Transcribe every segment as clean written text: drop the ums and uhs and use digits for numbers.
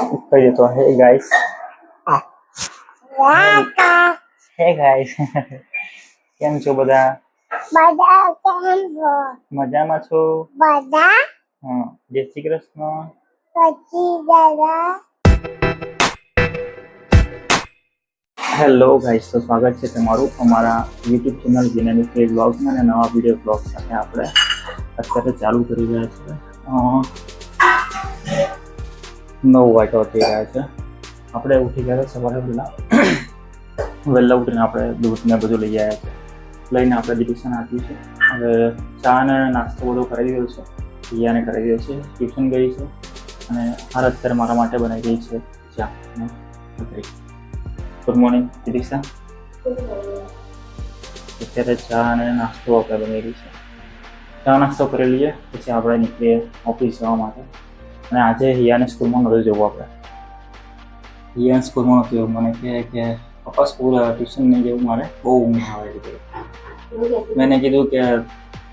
કહીએ તો હે ગાઈસ. હે ગાઈસ. કેમ છો બધા? મજામાં છો? હા. જય શ્રી કૃષ્ણ. હેલો ગાઈસ, તો સ્વાગત છે તમારું અમારા યુટ્યુબ ચેનલ જીનેની બ્લોગ્સમાં અને નવા વિડીયો બ્લોગ સાથે આપણે અત્યારે ચાલુ કરી રહ્યા છીએ. 9 વાગ્યા થઈ રહ્યા છે. આપણે ઉઠી ગયા સવારે વહેલા ઉઠીને આપણે દૂધ ને બધું લઈ આવ્યા છે. લઈને આપણે ટ્યુશન આપ્યું છે. હવે ચા ને નાસ્તો બધો કરી દીધો છે. રિયાને કરી દીધો છે. ટ્યુશન ગઈ છે અને હાલ અત્યારે મારા માટે બનાવી રહી છે ચા અને ભાખરી. ગુડ મોર્નિંગ દીક્ષા. અત્યારે ચા અને નાસ્તો આપણે બની રહી છે. ચા નાસ્તો કરી લઈએ પછી આપણે નીકળીએ ઓફિસ જવા માટે. અને આજે હિયાને સ્કૂલમાં નહોતું જવું આપણે. હિયાને સ્કૂલમાં નહોતું જવું. મને કહે કે પપ્પા સ્કૂલ ટ્યુશન નહીં જવું, મારે બહુ ઊંઘ આવે છે. મેં કીધું કે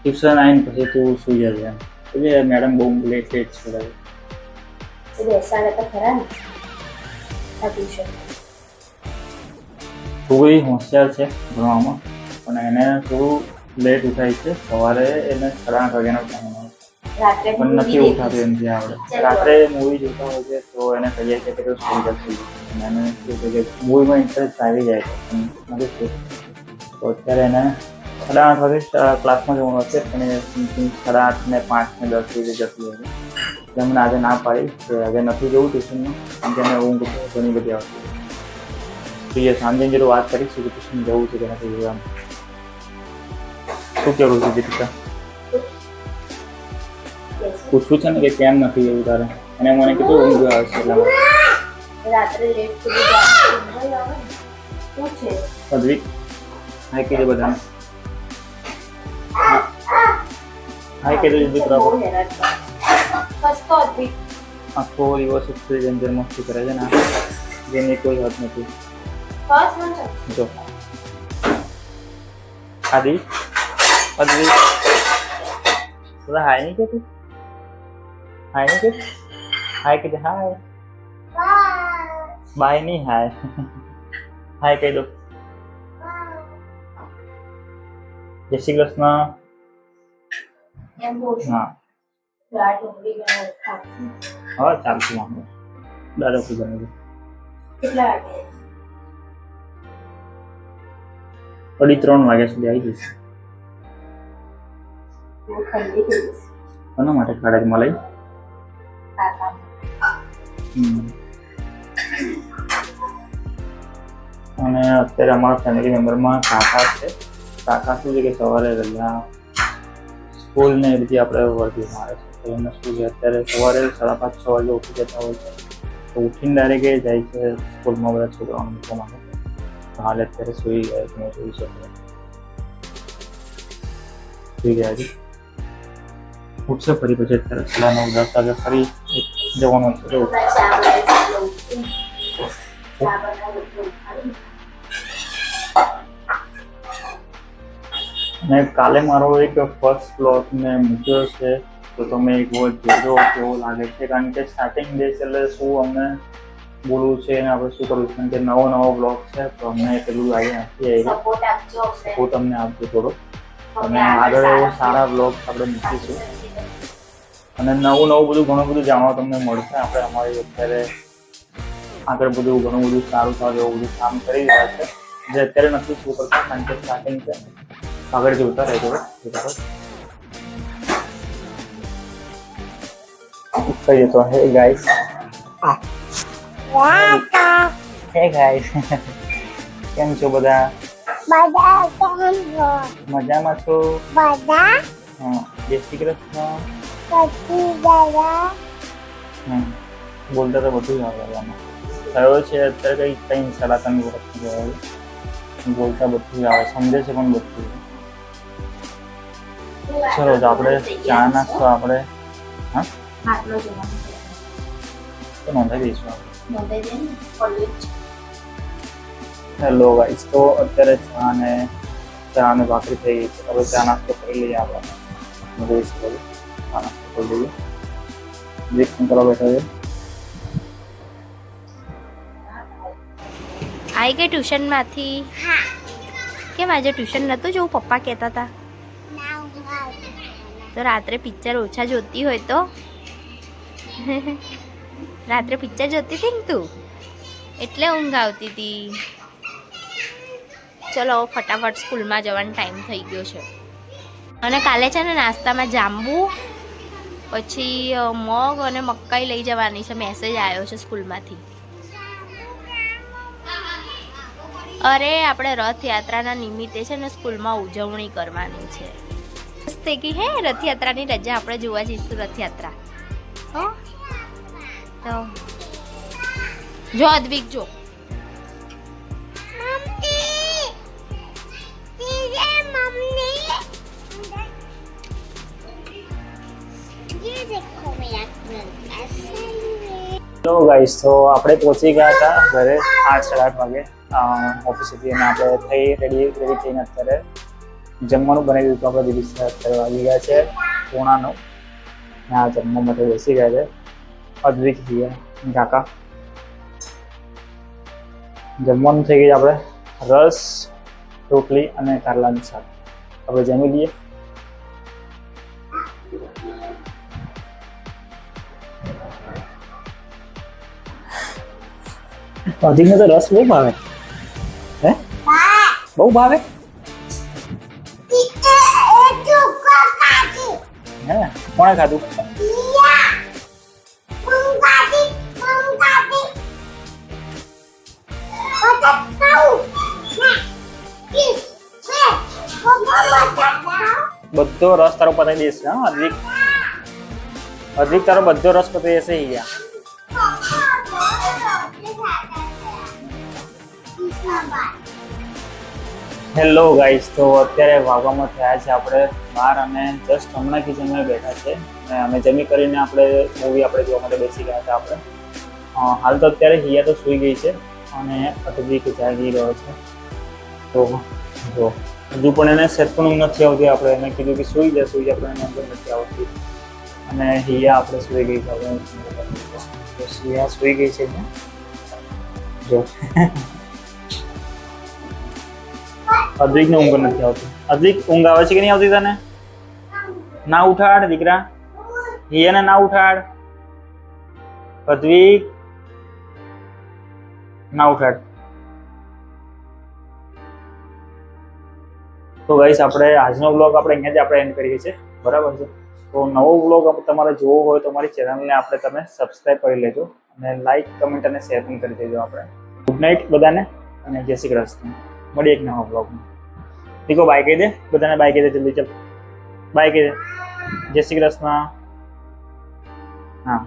ટ્યુશન આવીને પછી તું સુઈ જજે એમ. એટલે મેડમ બહુ લેટ છોડાવે. થોડી હોશિયાર છે ભણવામાં, પણ એને થોડું લેટ ઉઠાય છે. સવારે એને 8:30 વાગ્યાનો ટાઈમ આવે છે પણ નથી ઉઠાતું એમથી આપણે. રાત્રે મૂવી જોતા હોય છે તો એને કહીએ કે સુઈ જશે. એને શું છે કે મૂવીમાં ઇન્ટરેસ્ટ આવી જાય છે પણ નથી. તો અત્યારે એને 8:30 વાગે ક્લાસમાં જવાનું હશે પણ એ 8:30 ને 5 ને 10 વાગે જતી હોય છે. એટલે મને આજે ના પાડી કે હવે નથી જવું ટ્યુશનમાં, કેમ કે એને ઊંઘ ઘણી બધી આવતી હોય. તો એ સાંજે જરૂર વાત કરીશું કે ટ્યુશન જવું છે કે નથી જવું. શું કહેવું છે દીપિકા? પૂછવું છે ને કે કેમ નથી જવું તારે? અને મને કીધું ઊંઘ આવે છે એટલા રાત્રે લેટ સુધી શું છે પદવી હાય કીધું બધાને. હાય કીધું દીકરા આખો દિવસ સ્ત્રી જંજર મસ્તી કરે છે ને જેની કોઈ હદ નથી. જો આદિ પદવી થોડા હાય નહીં કહેતું? હાય નહીં કહેતું? હાય કીધું હાય. બાય નહીં હાય. હાય કહી દો. જય શ્રી કૃષ્ણ. હા હા ચાલતું વાંધો. દાદા શું બને છે? 2:30 વાગ્યા સુધી આવી જઈશ. કોના માટે કાળજમાં લઈ? અને અત્યારે અમારા ફેમિલી મેમ્બરમાં કાકા છે. કાકા શું છે કે સવારે વહેલા સ્કૂલ ને એ બધી આપણે વર્ધી મારે છે. તો એમને શું છે અત્યારે સવારે 5:30-6 વાગે ઉઠી જતા હોય છે. તો ઉઠીને ડાયરેક્ટ જાય છે સ્કૂલમાં બધા છોકરાઓને મૂકવા માટે. તો હાલ અત્યારે સુઈ ગયા તમે જોઈ શકો. સુઈ ગયા છે. ઉઠશે ફરી પછી અત્યારે 9:30-10 વાગે ફરી જવાનું છે. અને કાલે મારો એક ફર્સ્ટ બ્લોગ મેં મૂક્યો છે તો તમે એક વાર જોજો કેવો લાગે છે. કારણ કે સ્ટાર્ટિંગ ડે છે એટલે શું અમને બોલવું છે અને આપણે શું કરવું છે. કારણ કે નવો બ્લોગ છે તો અમને એટલું આઈડિયા નથી આવ્યું. સપોર્ટ અમને આપજો થોડો. અને આગળ એવો સારા બ્લોગ આપણે મૂકીશું અને નવું બધું ઘણું બધું જાણવા તમને મળશે. આપણે અમારી અત્યારે આગળ બધું ઘણું બધું સારું એવું બધું કામ કરી રહ્યા છે જે અત્યારે નથી શું કરતા કારણ કે સ્ટાર્ટિંગ છે. આગળ જોતા રહેજો. કહીએ તો હે ગાઈસ. હે ગાઈસ. કેમ છો બધા? મજામાં છો? હા. જય શ્રી કૃષ્ણ. બોલતા તો બધું આવે થયો છે અત્યારે કઈ 3.5 વર્ષ થયો. બોલતા બધું આવે, સમજે છે પણ બધું. ચલો તો આપણે ચા નાસ્તો આપણે તો નોંધાઈ દઈશું. હેલો ગાઈસ, તો અત્યારે ચા અને ભાખરી થઈ ગઈ છે. હવે ચા નાસ્તો કરી લઈએ આપણે. ચા નાસ્તો કરી લઈએ. બ્રેક કરવા બેઠા છે. આવી ગઈ ટ્યુશનમાંથી? કેમ આજે ટ્યુશન નહોતું જવું પપ્પા કહેતા હતા? તો રાત્રે પિક્ચર ઓછા જોતી હોય તો? રાત્રે પિક્ચર જોતી હતી ને તું, એટલે ઊંઘ આવતી હતી. ચલો ફટાફટ સ્કૂલમાં જવાનો ટાઈમ થઈ ગયો છે. અને કાલે છે ને નાસ્તામાં જાંબુ પછી મગ અને મકાઈ લઈ જવાની છે. મેસેજ આવ્યો છે સ્કૂલમાંથી. અરે આપણે રથયાત્રાના નિમિત્તે છે ને સ્કૂલમાં ઉજવણી કરવાની છે. મસ્ત કે હે રથયાત્રાની રજા આપણે જોવા જઈશું રથયાત્રા. હો તો જો અદ્વિક જો તો ગાઈસ તો આપણે પહોંચી ગયા હતા ઘરે 8:30 વાગે ઓફિસેથી, અને આપણે રેડી થઈને અત્યારે જમવાનું બનાવી દીધું. આપણે દીદી અત્યારે વાગી ગયા છે 8:45. આ જમવા માટે બેસી ગયા છે અદ્વિક ભૈયા કાકા. જમવાનું થઈ ગયું આપણે રસ, રોટલી અને કારેલાનું શાક. આપણે જમી લઈએ. અધિકને તો રસ બહુ ભાવે. હે બહુ ભાવે? હે કોણે ખાધું? બધો રસ તારો પતાવી દેશે. હા અધિક, અધિક તારો બધો રસ પતાવી દેશે. હિયા હેલો ગાઈસ, તો અત્યારે વાગવામાં થયા છે આપણે 12 અને જસ્ટ હમણાંથી જમીને બેઠા છે. અને અમે જમી કરીને આપણે મૂવી જોવા માટે બેસી ગયા હતા આપણે. હાલ તો અત્યારે હિયા તો સૂઈ ગઈ છે અને અટવી જાગી રહ્યો છે. તો જો હજુ પણ એને સેટ પણ ઊંઘ નથી આવતી. આપણે એને કીધું કે સૂઈ જા પણ એને ઊંઘ નથી આવતી. અને હિયા આપણે સૂઈ ગઈ છે. હિયા સૂઈ ગઈ છે જો. અદ્વિક ને ઊંઘ નથી આવતી. અદ્વિક ઊંઘ આવે છે કે નહીં આવતી તને? ના ઉઠાડ દીકરા, હિયાને ના ઉઠાડ. અદ્વિક ના ઉઠાડ. તો ગાઈસ આપણે આજનો વ્લોગ આપણે અહીંયા જ આપણે એન્ડ કરીએ છીએ, બરાબર છે? તો નવો વ્લોગ તમારે જોવો હોય તો મારી ચેનલને આપણે તમે સબસ્ક્રાઈબ કરી લેજો અને લાઈક, કમેન્ટ અને શેર પણ કરી દેજો. આપણે ગુડ નાઇટ બધાને અને જય શ્રી કૃષ્ણ. મળીએ એક નવા વ્લોગમાં. દીકો બાય કહી દે બધાને, બાય કહી દે જલ્દી. ચાલ બાય કહી દે. જય શ્રી કૃષ્ણ. હા.